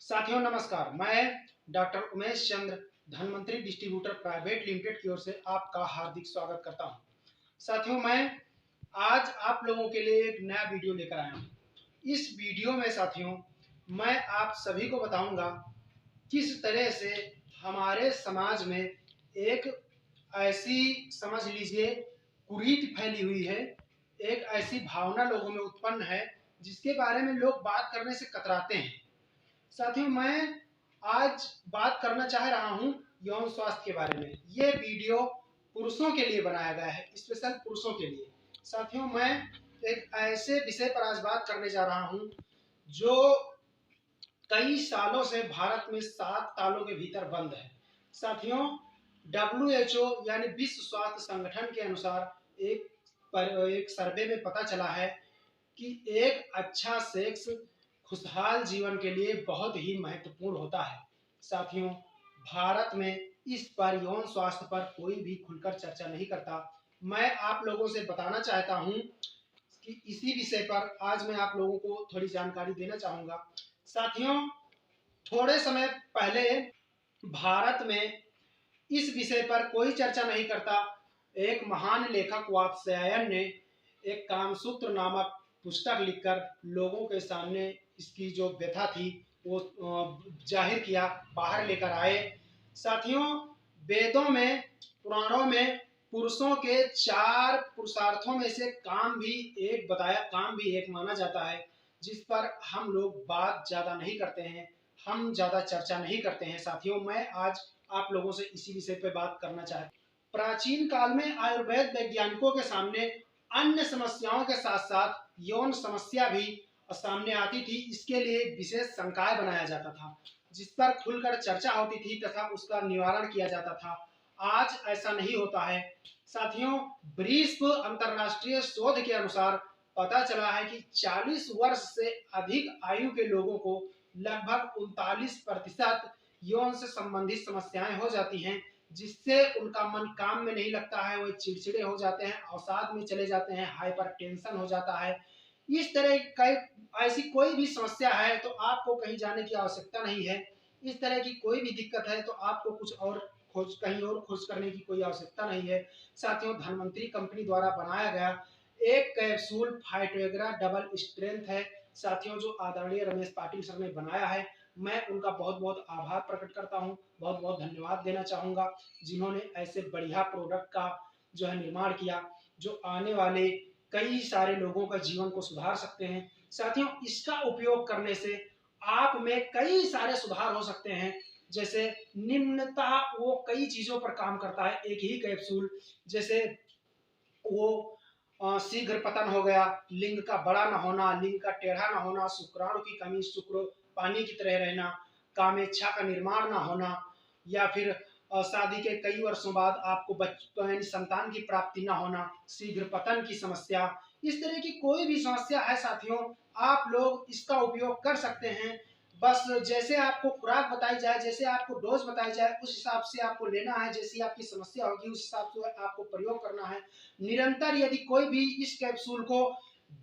साथियों नमस्कार, मैं doctor Umesh Chandra Dhanvantari distributor private limited की ओर से आपका हार्दिक स्वागत करता हूं। साथियों मैं आज आप लोगों के लिए एक नया वीडियो लेकर आया हूं। इस वीडियो में साथियों मैं आप सभी को बताऊंगा किस तरह से हमारे समाज में एक ऐसी समझ लीजिए कुरीति फैली हुई है, एक ऐसी भावना लोगों में उत्पन्न है जिसके बारे में लोग बात करने से कतराते हैं। साथियों मैं आज बात करना चाह रहा हूं यौन स्वास्थ्य के बारे में। ये वीडियो पुरुषों के लिए बनाया गया है, स्पेशल पुरुषों के लिए। साथियों मैं एक ऐसे विषय पर आज बात करने जा रहा हूं जो कई सालों से भारत में 7 तालों के भीतर बंद है। साथियों WHO यानी विश्व स्वास्थ्य संगठन के अनुसार एक सर्वे में पता चला है कि एक अच्छा सेक्स खुशहाल जीवन के लिए बहुत ही महत्वपूर्ण होता है। साथियों भारत में इस पर यौन स्वास्थ्य पर कोई भी खुलकर चर्चा नहीं करता। मैं आप लोगों से बताना चाहता हूं कि इसी विषय पर आज मैं आप लोगों को थोड़ी जानकारी देना चाहूँगा। साथियों थोड़े समय पहले भारत में इस विषय पर कोई चर्चा नहीं करता। एक महान लेखक वात्स्यायन ने एक कामसूत्र नामक पुस्तक लिखकर लोगों के सामने इसकी जो व्यथा थी वो जाहिर किया, बाहर लेकर आए। साथियों वेदों में, पुराणों में पुरुषों के 4 पुरुषार्थों में से काम भी एक माना जाता है, जिस पर हम लोग बात ज़्यादा नहीं करते हैं, हम ज़्यादा चर्चा नहीं करते हैं। साथियों मैं आज आप लोगों से इसी विषय पर बात करना चाहता हूँ। प्राचीन काल में आयुर्वेद वैज्ञानिकों के सामने अन्य समस्याओं के साथ साथ यौन समस्या भी सामने आती थी। इसके लिए विशेष संकाय बनाया जाता था जिस पर खुलकर चर्चा होती थी तथा उसका निवारण किया जाता था। आज ऐसा नहीं होता है। साथियों ब्रीस्प अंतरराष्ट्रीय शोध के अनुसार पता चला है कि 40 वर्ष से अधिक आयु के लोगों को लगभग 39% यौन से संबंधित समस्याएं हो जाती हैं, जिससे उनका मन काम में नहीं लगता है, वो चिड़चिड़े हो जाते हैं, अवसाद में चले जाते हैं, हाइपर टेंशन हो जाता है। इस तरह कई ऐसी कोई भी समस्या है तो आपको कहीं जाने की आवश्यकता नहीं है। इस तरह की कोई भी दिक्कत है तो आपको कहीं और खोज करने की कोई आवश्यकता नहीं है। साथियों धनवंतरी कंपनी द्वारा बनाया गया एक कैप्सूल फाइटोग्रा डबल स्ट्रेंथ है। साथियों जो आदरणीय रमेश पाटिल सर ने बनाया है, मैं उनका बहुत बहुत आभार प्रकट करता हूं, बहुत बहुत धन्यवाद देना चाहूँगा जिन्होंने ऐसे बढ़िया प्रोडक्ट का जो है निर्माण किया, जो आने वाले कई सारे लोगों का जीवन को सुधार सकते हैं। साथियों इसका उपयोग करने से आप में कई सारे सुधार हो सकते हैं। जैसे निम्नतः वो कई चीजों पर काम करता है एक ही कैप्सूल। जैसे वो शीघ्र पतन हो गया, लिंग का बड़ा न होना, लिंग का टेढ़ा न होना, शुक्राणु की कमी, शुक्र पानी की तरह रहना, कामेच्छा का निर्माण न होना, या फिर शादी के कई वर्षों बाद आपको संतान की प्राप्ति न होना, शीघ्र पतन की समस्या, इस तरह की कोई भी समस्या है साथियों आप लोग इसका उपयोग कर सकते हैं। बस जैसे आपको खुराक बताई जाए, जैसे आपको डोज बताई जाए, उस हिसाब से आपको लेना है। जैसी आपकी समस्या होगी उस हिसाब से आपको प्रयोग करना है। निरंतर यदि कोई भी इस कैप्सूल को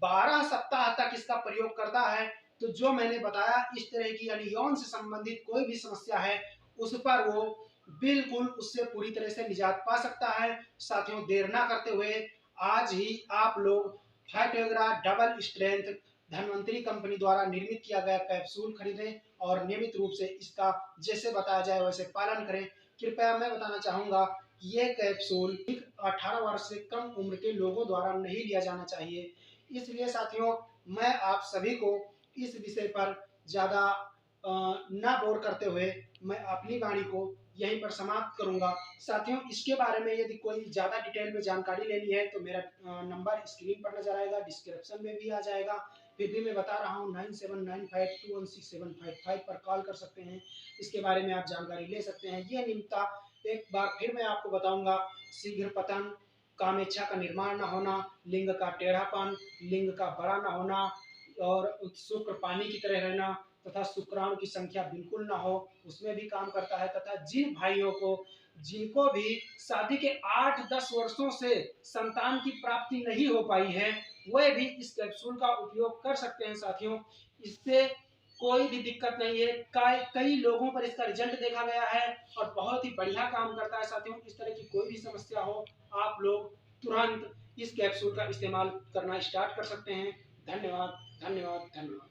12 सप्ताह तक इसका प्रयोग करता है तो जो मैंने बताया इस तरह की यानी यौन से संबंधित कोई भी समस्या है उस पर वो बिल्कुल उससे पूरी तरह से निजात पा सकता है। साथियों देर ना करते हुए आज ही आप लोग फाइटोग्रा डबल स्ट्रेंथ धनवंतरी कंपनी द्वारा निर्मित किया गया कैप्सूल खरीदें और नियमित रूप से इसका जैसे बताया जाए वैसे पालन करें। कृपया मैं बताना चाहूँगा कि ये कैप्सूल 18 वर्ष से कम उम्र के लोगों द्वारा नहीं लिया जाना चाहिए। इसलिए साथियों मैं आप सभी को इस विषय पर ज़्यादा ना बोर करते हुए मैं अपनी वाणी को यहीं पर समाप्त करूंगा। साथियों इसके बारे में यदि कोई ज़्यादा डिटेल में जानकारी लेनी है तो मेरा नंबर स्क्रीन पर नजर आएगा, डिस्क्रिप्शन में भी आ जाएगा। फिर भी मैं बता रहा हूँ 9795216755 पर कॉल कर सकते हैं, इसके बारे में आप जानकारी ले सकते हैं। ये निम्नता एक बार फिर मैं आपको बताऊंगा, शीघ्र पतन, कामेच्छा का निर्माण न होना, लिंग का टेढ़ापन, लिंग का बड़ा न होना और शुक्र पानी की तरह रहना तथा शुक्राणु की संख्या बिल्कुल ना हो, उसमें भी काम करता है। तथा जिन भाइयों को जिनको भी शादी के 8-10 वर्षों से संतान की प्राप्ति नहीं हो पाई है वह भी इस कैप्सूल का उपयोग कर सकते हैं। साथियों इससे कोई भी दिक्कत नहीं है। कई लोगों पर इसका रिजल्ट देखा गया है और बहुत ही बढ़िया काम करता है साथियों। इस तरह की कोई भी समस्या हो, आप लोग तुरंत इस कैप्सूल का इस्तेमाल करना स्टार्ट कर सकते हैं। धन्यवाद, धन्यवाद, धन्यवाद।